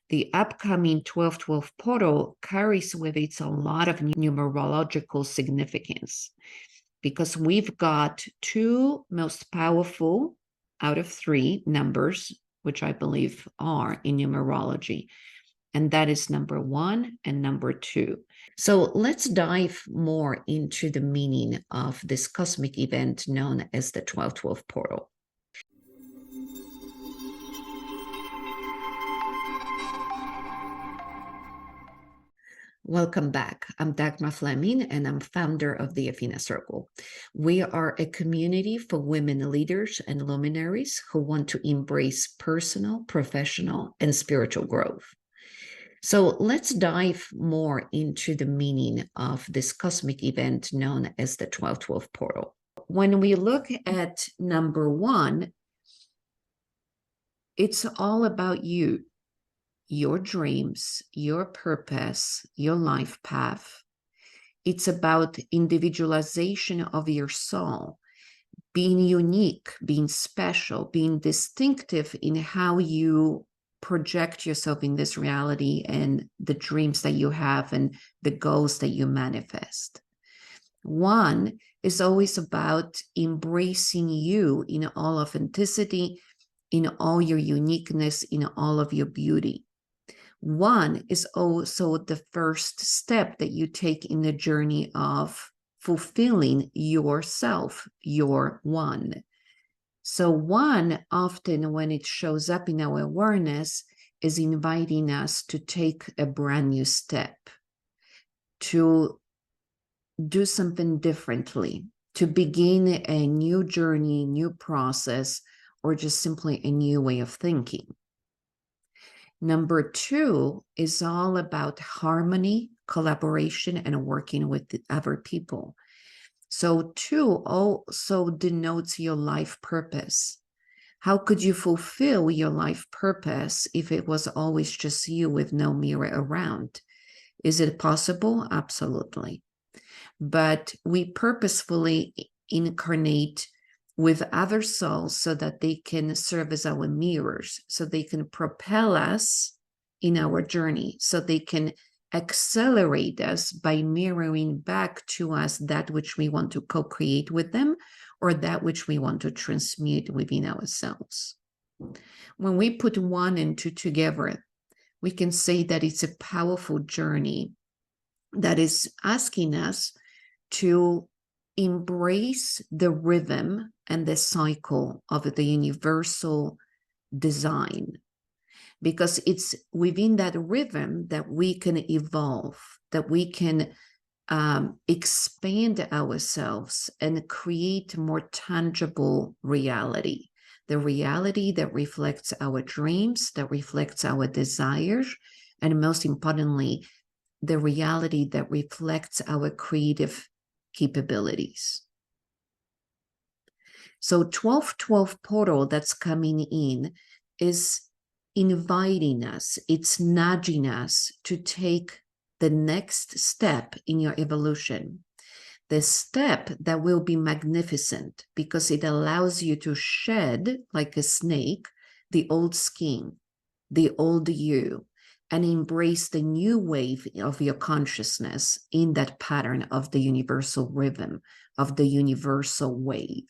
the upcoming 12-12 portal carries with it a lot of numerological significance, because we've got two most powerful out of three numbers, which I believe are in numerology, and that is number 1 and number 2. So let's dive more into the meaning of this cosmic event known as the 12-12 portal. Welcome back. I'm Dagmar Fleming, and I'm founder of the Athena Circle. We are a community for women leaders and luminaries who want to embrace personal, professional, and spiritual growth. So let's dive more into the meaning of this cosmic event known as the 12-12 portal. When we look at number 1, it's all about you. Your dreams, your purpose, your life path. It's about individualization of your soul, being unique, being special, being distinctive in how you project yourself in this reality and the dreams that you have and the goals that you manifest. 1 is always about embracing you in all authenticity, in all your uniqueness, in all of your beauty. 1 is also the first step that you take in the journey of fulfilling yourself, your 1. So 1 often, when it shows up in our awareness, is inviting us to take a brand new step, to do something differently, to begin a new journey, new process, or just simply a new way of thinking. Number 2 is all about harmony, collaboration, and working with other people. So 2 also denotes your life purpose. How could you fulfill your life purpose if it was always just you with no mirror around? Is it possible? Absolutely. But we purposefully incarnate with other souls so that they can serve as our mirrors, so they can propel us in our journey, so they can accelerate us by mirroring back to us that which we want to co-create with them or that which we want to transmute within ourselves. When we put 1 and 2 together, we can say that it's a powerful journey that is asking us to embrace the rhythm and the cycle of the universal design, because it's within that rhythm that we can evolve, that we can expand ourselves and create more tangible reality, the reality that reflects our dreams, that reflects our desires, and most importantly, the reality that reflects our creative capabilities. So 12-12 portal that's coming in is inviting us, it's nudging us to take the next step in your evolution. The step that will be magnificent because it allows you to shed, like a snake, the old skin, the old you, and embrace the new wave of your consciousness in that pattern of the universal rhythm, of the universal wave.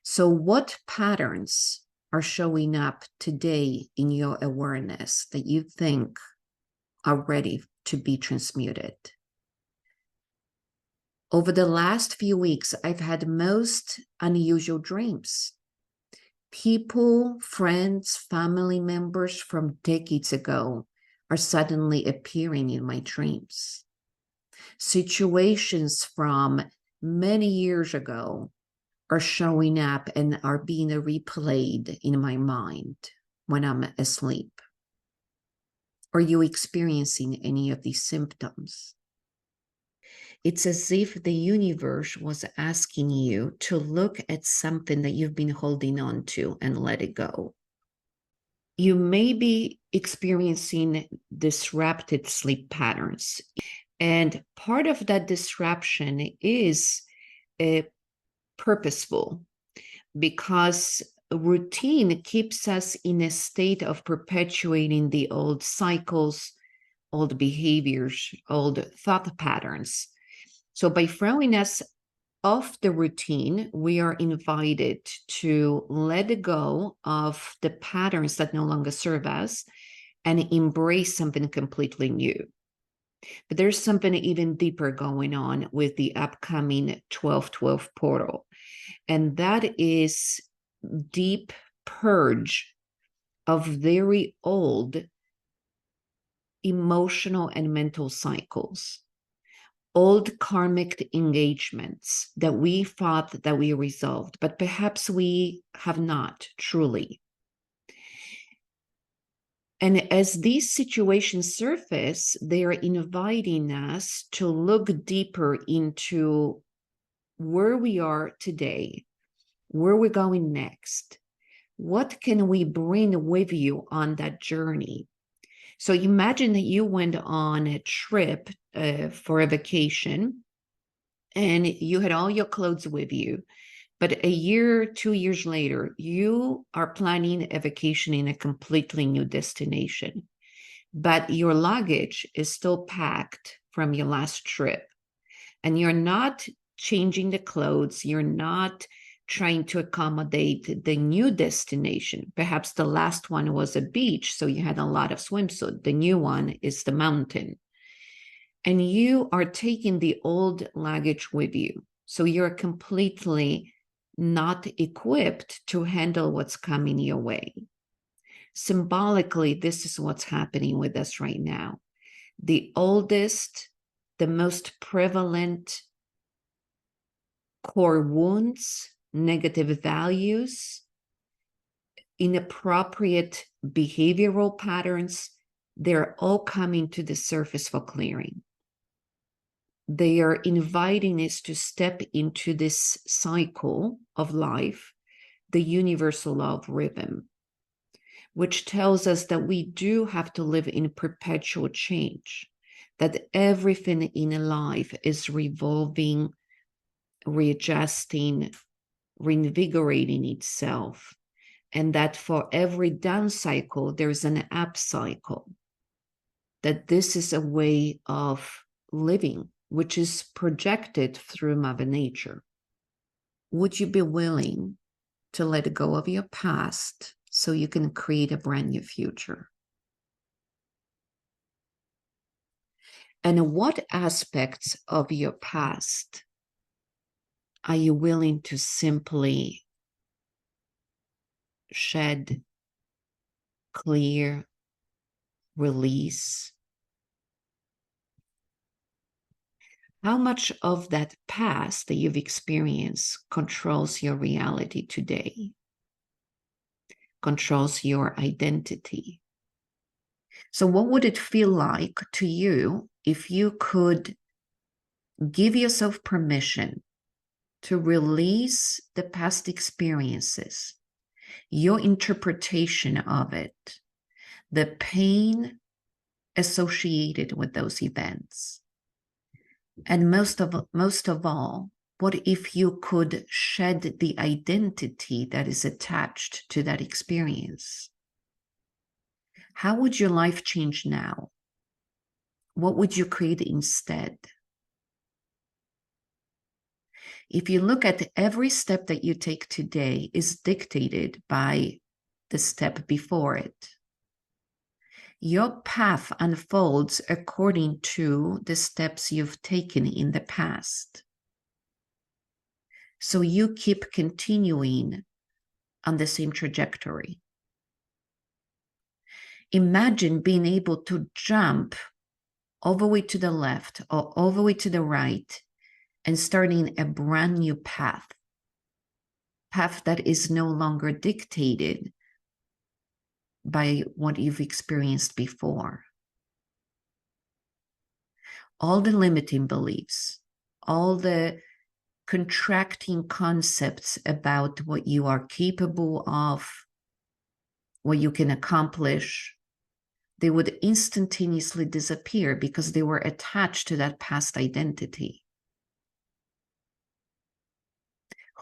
So what patterns are showing up today in your awareness that you think are ready to be transmuted? Over the last few weeks, I've had most unusual dreams. People, friends, family members from decades ago are suddenly appearing in my dreams. Situations from many years ago are showing up and are being replayed in my mind when I'm asleep. Are you experiencing any of these symptoms? It's as if the universe was asking you to look at something that you've been holding on to and let it go. You may be experiencing disrupted sleep patterns. And part of that disruption is purposeful, because routine keeps us in a state of perpetuating the old cycles, old behaviors, old thought patterns. So by throwing us off the routine, we are invited to let go of the patterns that no longer serve us and embrace something completely new. But there's something even deeper going on with the upcoming 12/12 portal, and that is deep purge of very old emotional and mental cycles, old karmic engagements that we thought that we resolved, but perhaps we have not truly. And as these situations surface, they are inviting us to look deeper into where we are today, where we're going next. What can we bring with you on that journey? So imagine that you went on a trip for a vacation and you had all your clothes with you. But a year, 2 years later, you are planning a vacation in a completely new destination. But your luggage is still packed from your last trip. And you're not changing the clothes. You're not trying to accommodate the new destination. Perhaps the last one was a beach, so you had a lot of swimsuit. The new one is the mountain. And you are taking the old luggage with you. So you're completely not equipped to handle what's coming your way. Symbolically, this is what's happening with us right now. The oldest, the most prevalent core wounds, negative values, inappropriate behavioral patterns, they're all coming to the surface for clearing. They are inviting us to step into this cycle of life, the universal law of rhythm, which tells us that we do have to live in perpetual change, that everything in life is revolving, readjusting, reinvigorating itself, and that for every down cycle, there's an up cycle, that this is a way of living, which is projected through Mother Nature. Would you be willing to let go of your past so you can create a brand new future? And what aspects of your past are you willing to simply shed, clear, release? How much of that past that you've experienced controls your reality today, controls your identity? So what would it feel like to you if you could give yourself permission to release the past experiences, your interpretation of it, the pain associated with those events? And most of all, what if you could shed the identity that is attached to that experience? How would your life change now? What would you create instead? If you look at every step that you take today is dictated by the step before it. Your path unfolds according to the steps you've taken in the past. So you keep continuing on the same trajectory. Imagine being able to jump all the way to the left or all the way to the right and starting a brand new path that is no longer dictated by what you've experienced before. All the limiting beliefs, all the contracting concepts about what you are capable of, what you can accomplish, they would instantaneously disappear because they were attached to that past identity.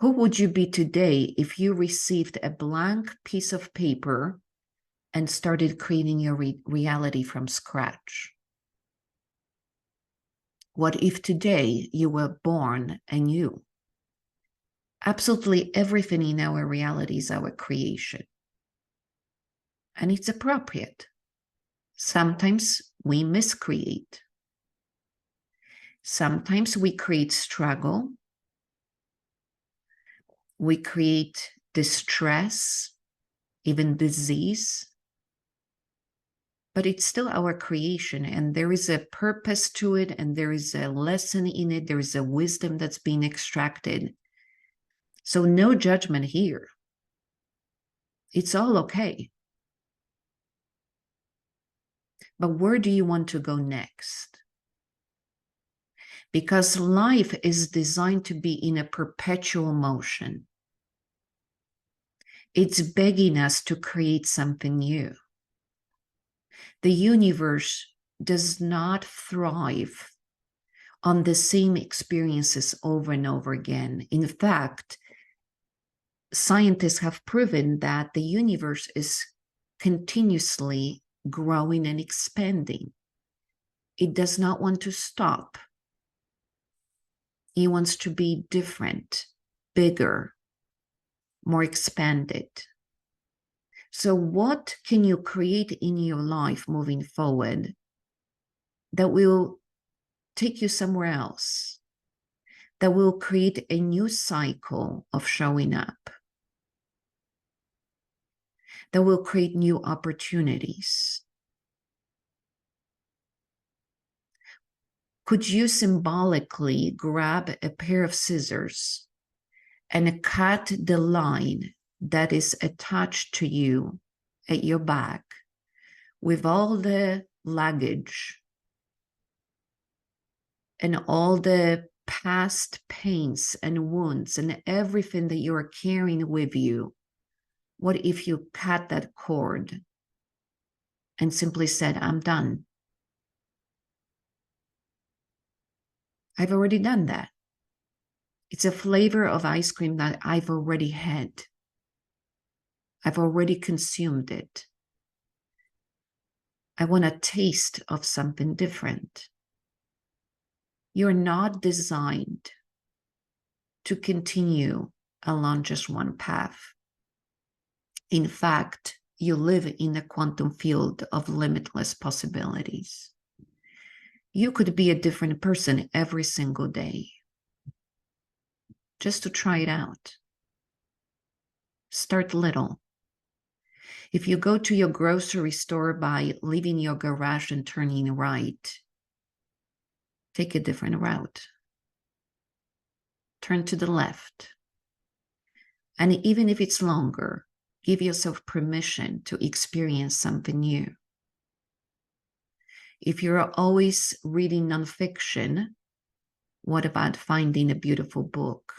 Who would you be today if you received a blank piece of paper and started creating your reality from scratch? What if today you were born anew? Absolutely everything in our reality is our creation. And it's appropriate. Sometimes we miscreate. Sometimes we create struggle. We create distress, even disease. But it's still our creation, and there is a purpose to it, and there is a lesson in it. There is a wisdom that's being extracted. So no judgment here. It's all okay. But where do you want to go next? Because life is designed to be in a perpetual motion. It's begging us to create something new. The universe does not thrive on the same experiences over and over again. In fact, scientists have proven that the universe is continuously growing and expanding. It does not want to stop. It wants to be different, bigger, more expanded. So what can you create in your life moving forward that will take you somewhere else, that will create a new cycle of showing up, that will create new opportunities? Could you symbolically grab a pair of scissors and cut the line that is attached to you at your back with all the luggage and all the past pains and wounds and everything that you are carrying with you? What if you cut that cord and simply said, I'm done? I've already done that. It's a flavor of ice cream that I've already had. I've already consumed it. I want a taste of something different. You're not designed to continue along just one path. In fact, you live in a quantum field of limitless possibilities. You could be a different person every single day. Just to try it out. Start little. If you go to your grocery store by leaving your garage and turning right, take a different route. Turn to the left. And even if it's longer, give yourself permission to experience something new. If you're always reading nonfiction, what about finding a beautiful book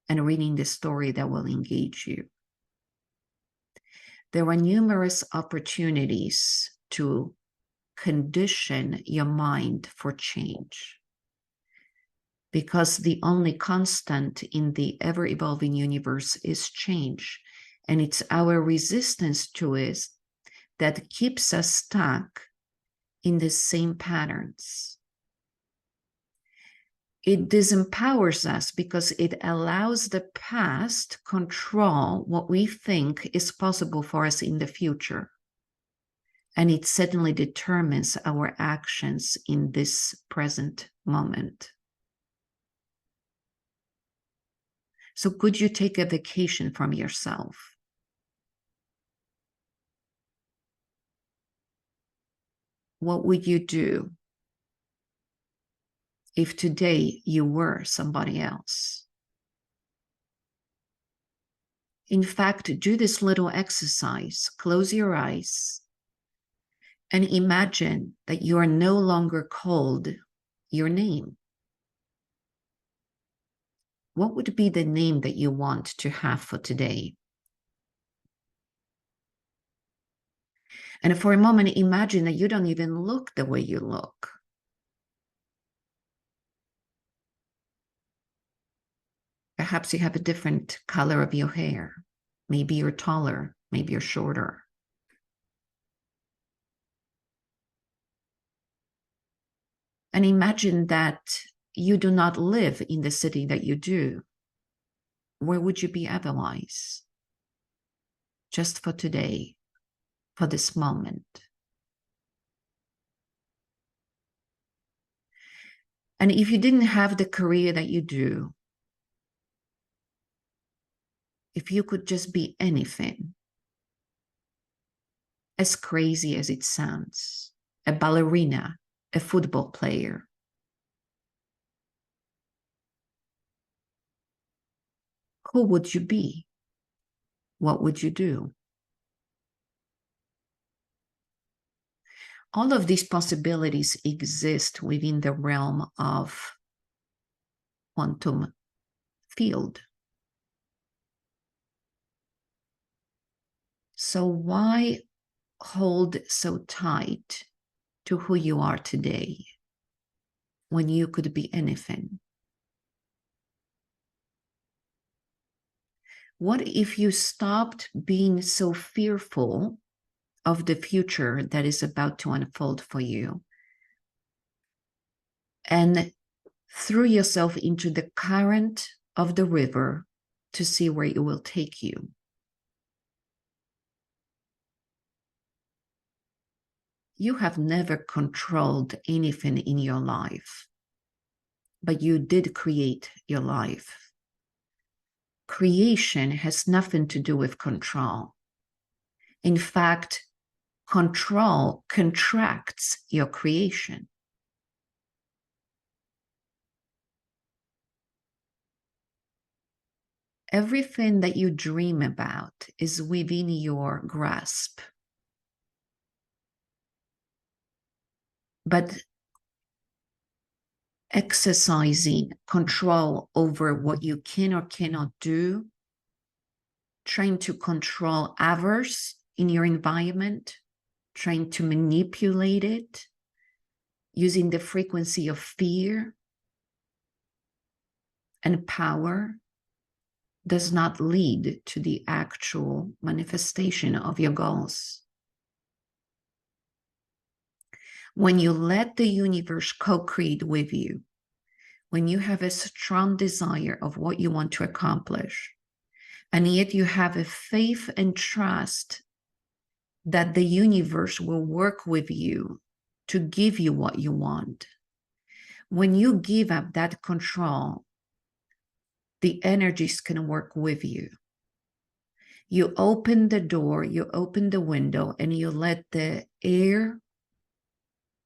and reading the story that will engage you? There are numerous opportunities to condition your mind for change, because the only constant in the ever-evolving universe is change, and it's our resistance to it that keeps us stuck in the same patterns. It disempowers us because it allows the past control what we think is possible for us in the future. And it suddenly determines our actions in this present moment. So could you take a vacation from yourself? What would you do if today you were somebody else? In fact, do this little exercise. Close your eyes and imagine that you are no longer called your name. What would be the name that you want to have for today? And for a moment, imagine that you don't even look the way you look. Perhaps you have a different color of your hair. Maybe you're taller, maybe you're shorter. And imagine that you do not live in the city that you do. Where would you be otherwise? Just for today, for this moment. And if you didn't have the career that you do, if you could just be anything, as crazy as it sounds, a ballerina, a football player, who would you be? What would you do? All of these possibilities exist within the realm of quantum field. So why hold so tight to who you are today when you could be anything? What if you stopped being so fearful of the future that is about to unfold for you and threw yourself into the current of the river to see where it will take you? You have never controlled anything in your life, but you did create your life. Creation has nothing to do with control. In fact, control contracts your creation. Everything that you dream about is within your grasp. But exercising control over what you can or cannot do, trying to control others in your environment, trying to manipulate it, using the frequency of fear and power, does not lead to the actual manifestation of your goals. When you let the universe co-create with you, when you have a strong desire of what you want to accomplish, and yet you have a faith and trust that the universe will work with you to give you what you want, when you give up that control, the energies can work with you. You open the door, you open the window, and you let the air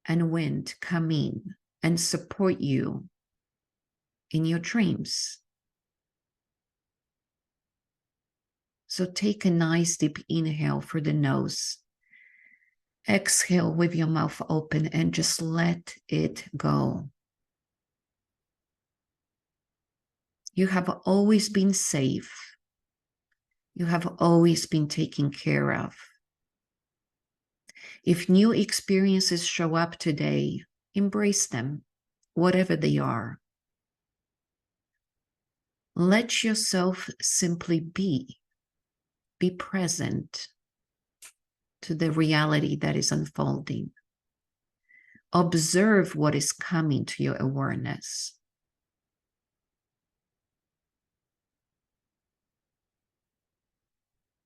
and wind come in and support you in your dreams. So take a nice deep inhale through the nose. Exhale with your mouth open and just let it go. You have always been safe. You have always been taken care of. If new experiences show up today, embrace them, whatever they are. Let yourself simply be. Be present to the reality that is unfolding. Observe what is coming to your awareness.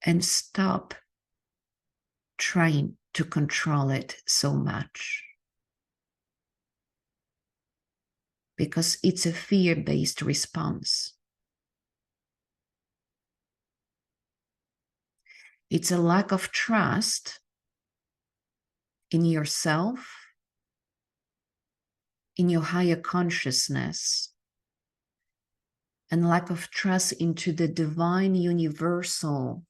And stop trying to control it so much. Because it's a fear-based response. It's a lack of trust in yourself, in your higher consciousness, and lack of trust into the divine universal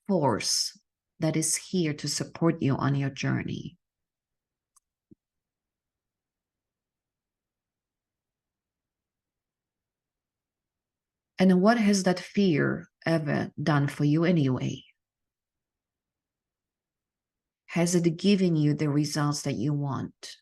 force that is here to support you on your journey. And what has that fear ever done for you anyway? Has it given you the results that you want?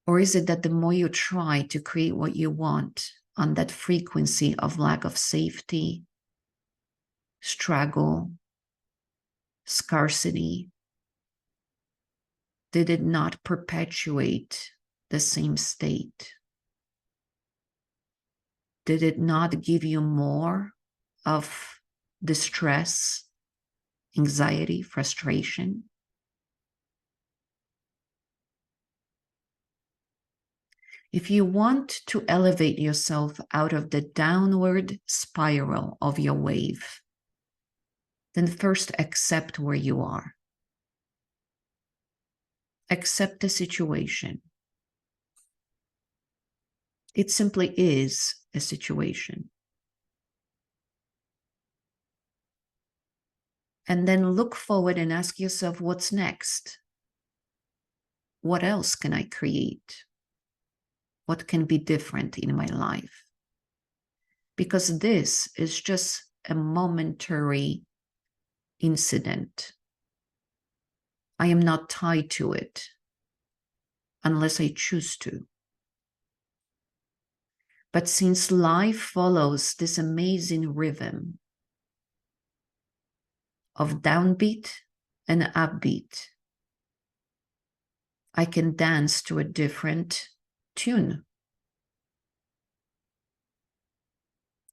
Or is it that the more you try to create what you want on that frequency of lack of safety, struggle, scarcity, did it not perpetuate the same state? Did it not give you more of distress, anxiety, frustration? If you want to elevate yourself out of the downward spiral of your wave, then first accept where you are. Accept the situation. It simply is a situation. And then look forward and ask yourself, what's next? What else can I create? What can be different in my life? Because this is just a momentary incident. I am not tied to it unless I choose to. But since life follows this amazing rhythm of downbeat and upbeat, I can dance to a different tune.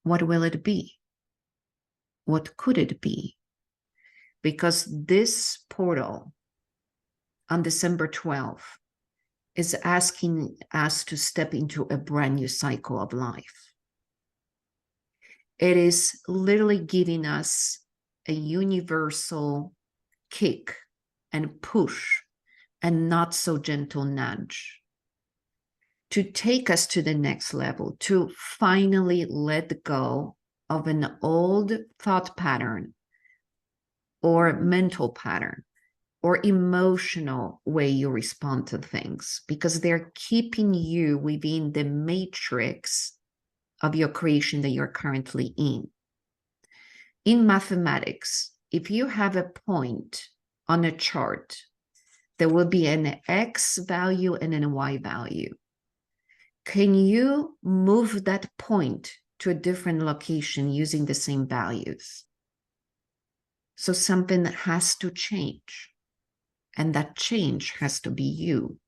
What will it be? What could it be? Because this portal on December 12th is asking us to step into a brand new cycle of life. It is literally giving us a universal kick and push and not so gentle nudge to take us to the next level, to finally let go of an old thought pattern or mental pattern or emotional way you respond to things, because they're keeping you within the matrix of your creation that you're currently in. In mathematics, if you have a point on a chart, there will be an X value and a Y value. Can you move that point to a different location using the same values? So something has to change, and that change has to be you.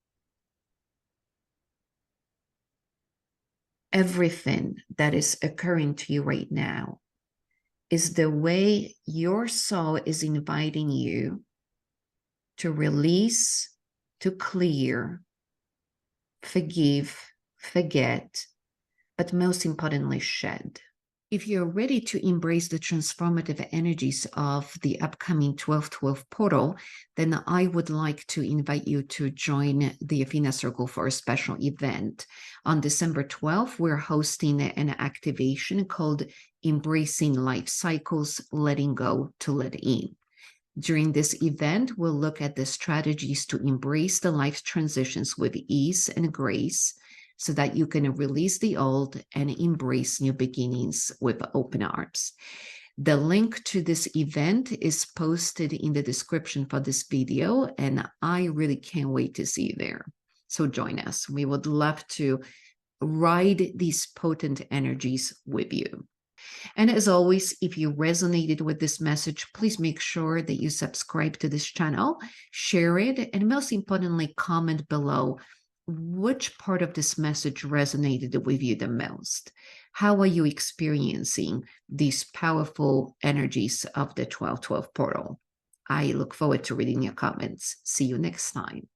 Everything that is occurring to you right now is the way your soul is inviting you to release, to clear, forgive, forget, but most importantly, shed. If you're ready to embrace the transformative energies of the upcoming 12/12 portal, then I would like to invite you to join the Athena Circle for a special event. On December 12th, we're hosting an activation called Embracing Life Cycles, Letting Go to Let In. During this event, we'll look at the strategies to embrace the life transitions with ease and grace, so that you can release the old and embrace new beginnings with open arms. The link to this event is posted in the description for this video, and I really can't wait to see you there. So join us. We would love to ride these potent energies with you. And as always, if you resonated with this message, please make sure that you subscribe to this channel, share it, and most importantly, comment below which part of this message resonated with you the most. How are you experiencing these powerful energies of the 12/12 portal? I look forward to reading your comments. See you next time.